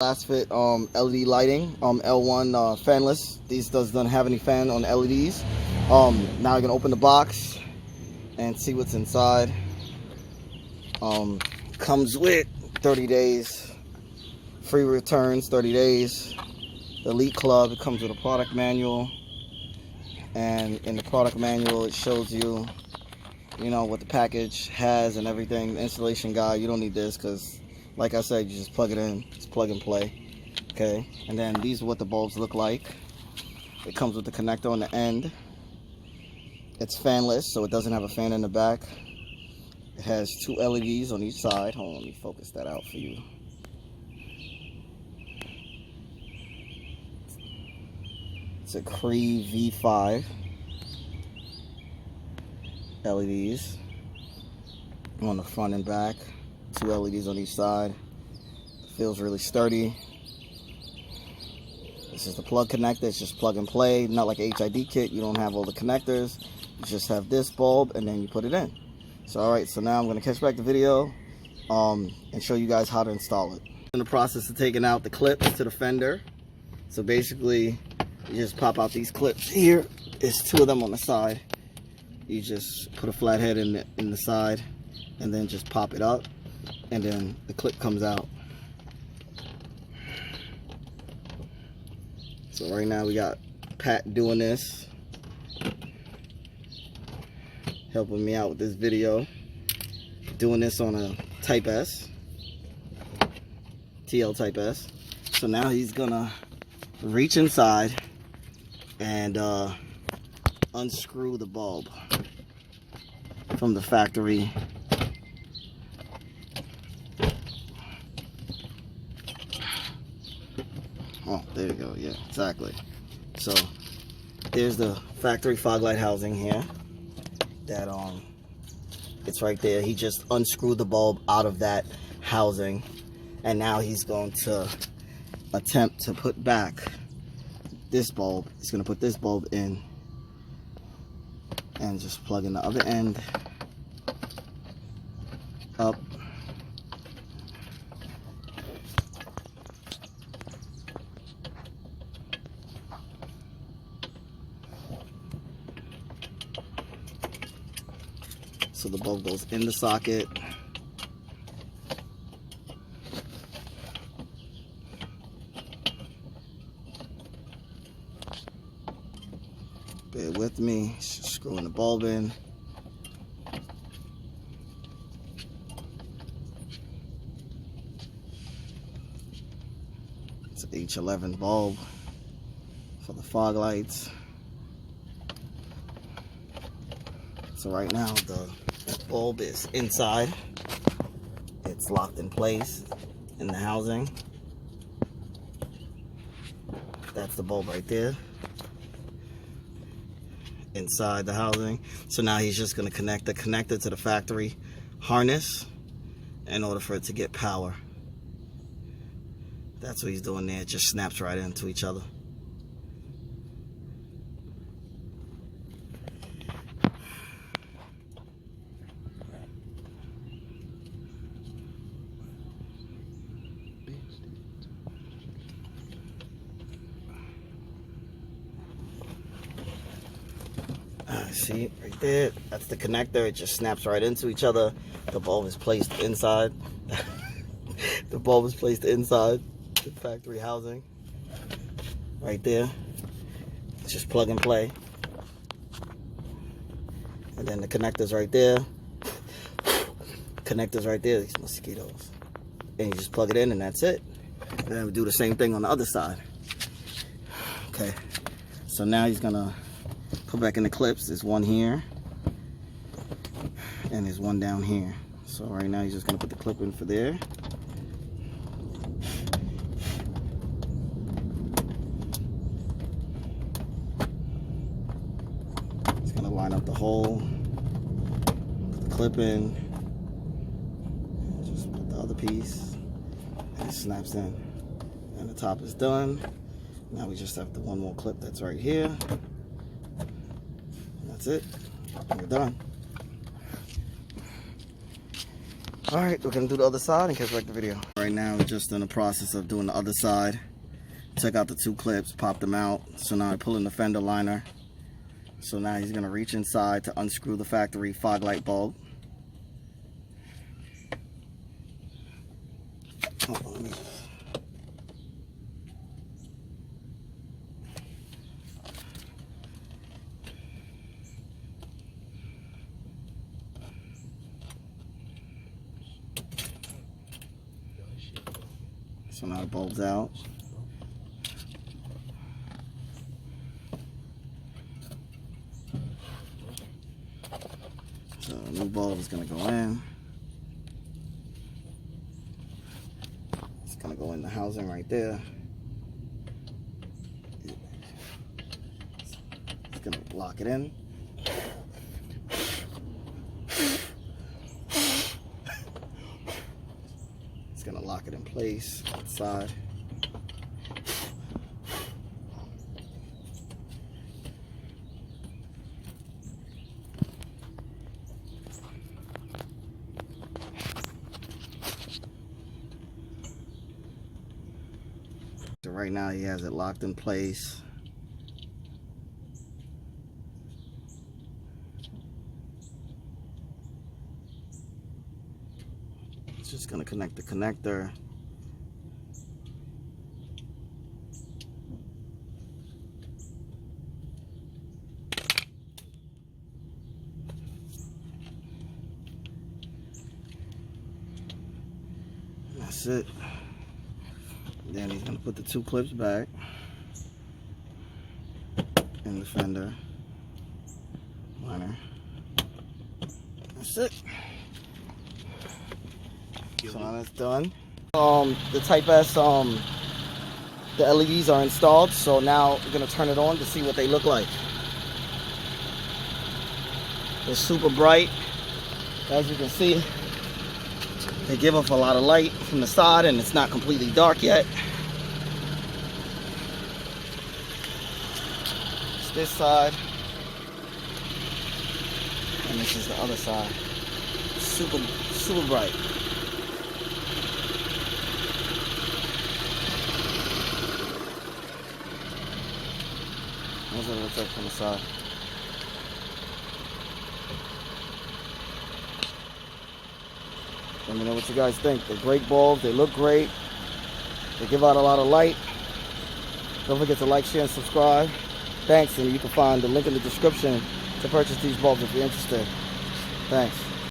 Lasfit LED lighting, L1 fanless. These doesn't have any fan on the LEDs. Now I'm gonna open the box and see what's inside. Comes with 30 days free returns, 30 days. The Elite Club, it comes with a product manual, and in the product manual it shows you, what the package has and everything. The installation guide, you don't need this because, like I said, you just plug it in. It's plug and play. Okay, and then these are what the bulbs look like. It comes with the connector on the end. It's fanless, so it doesn't have a fan in the back. It has two LEDs on each side. Hold on, let me focus that out for you. It's a Cree V5 LEDs on the front and back. Two LEDs on each side. It feels really sturdy. This is the plug connector. It's just plug and play, not like a HID kit. You don't have all the connectors. You just have this bulb and then you put it in. So alright, so now I'm going to catch back the video and show you guys how to install it. In the process of taking out the clips to the fender. So basically, you just pop out these clips here. There's two of them on the side. You just put a flat head in the side and then just pop it up, and then the clip comes out. So right now we got Pat doing this, helping me out with this video, doing this on a Type S, TL Type S. So now he's gonna reach inside and unscrew the bulb from the factory. Oh, there you go. Yeah, exactly. So there's the factory fog light housing here. That it's right there. He just unscrewed the bulb out of that housing, and now he's going to attempt to put back this bulb. He's going to put this bulb in and just plug in the other end up. So the bulb goes in the socket. Bear with me, just screwing the bulb in. It's an H11 bulb for the fog lights. So right now the bulb is inside. It's locked in place in the housing. That's the bulb right there inside the housing. So now he's just going to connect the connector to the factory harness in order for it to get power. That's what he's doing there. It just snaps right into each other. See, right there, that's the connector. It just snaps right into each other. The bulb is placed inside. The bulb is placed inside the factory housing. Right there. It's just plug and play. And then the connector's right there. Connector's right there, these mosquitoes. And you just plug it in and that's it. And then we do the same thing on the other side. Okay, so now he's gonna put back in the clips. There's one here and there's one down here. So right now he's just gonna put the clip in for there. He's gonna line up the hole, put the clip in, just put the other piece, and it snaps in. And the top is done. Now we just have the one more clip that's right here. That's it. We're done. Alright, we're gonna do the other side and catch back the video. Right now we're just in the process of doing the other side. Took out the 2 clips, popped them out. So now I'm pulling the fender liner. So now he's gonna reach inside to unscrew the factory fog light bulb. So now the bulb's out. So a new bulb is going to go in. It's going to go in the housing right there. It's going to lock it in. It's going to lock it in place outside. So right now he has it locked in place. It's just going to connect the connector. That's it. Then he's going to put the 2 clips back in the fender liner. That's it. So now that's done. The Type S, the LEDs are installed, so now we're going to turn it on to see what they look like. They're super bright. As you can see, they give off a lot of light from the side, and it's not completely dark yet. It's this side, and this is the other side. Super, super bright. That's what it looks like from the side. Let me know what you guys think. They're great bulbs. They look great. They give out a lot of light. Don't forget to like, share, and subscribe. Thanks, and you can find the link in the description to purchase these bulbs if you're interested. Thanks.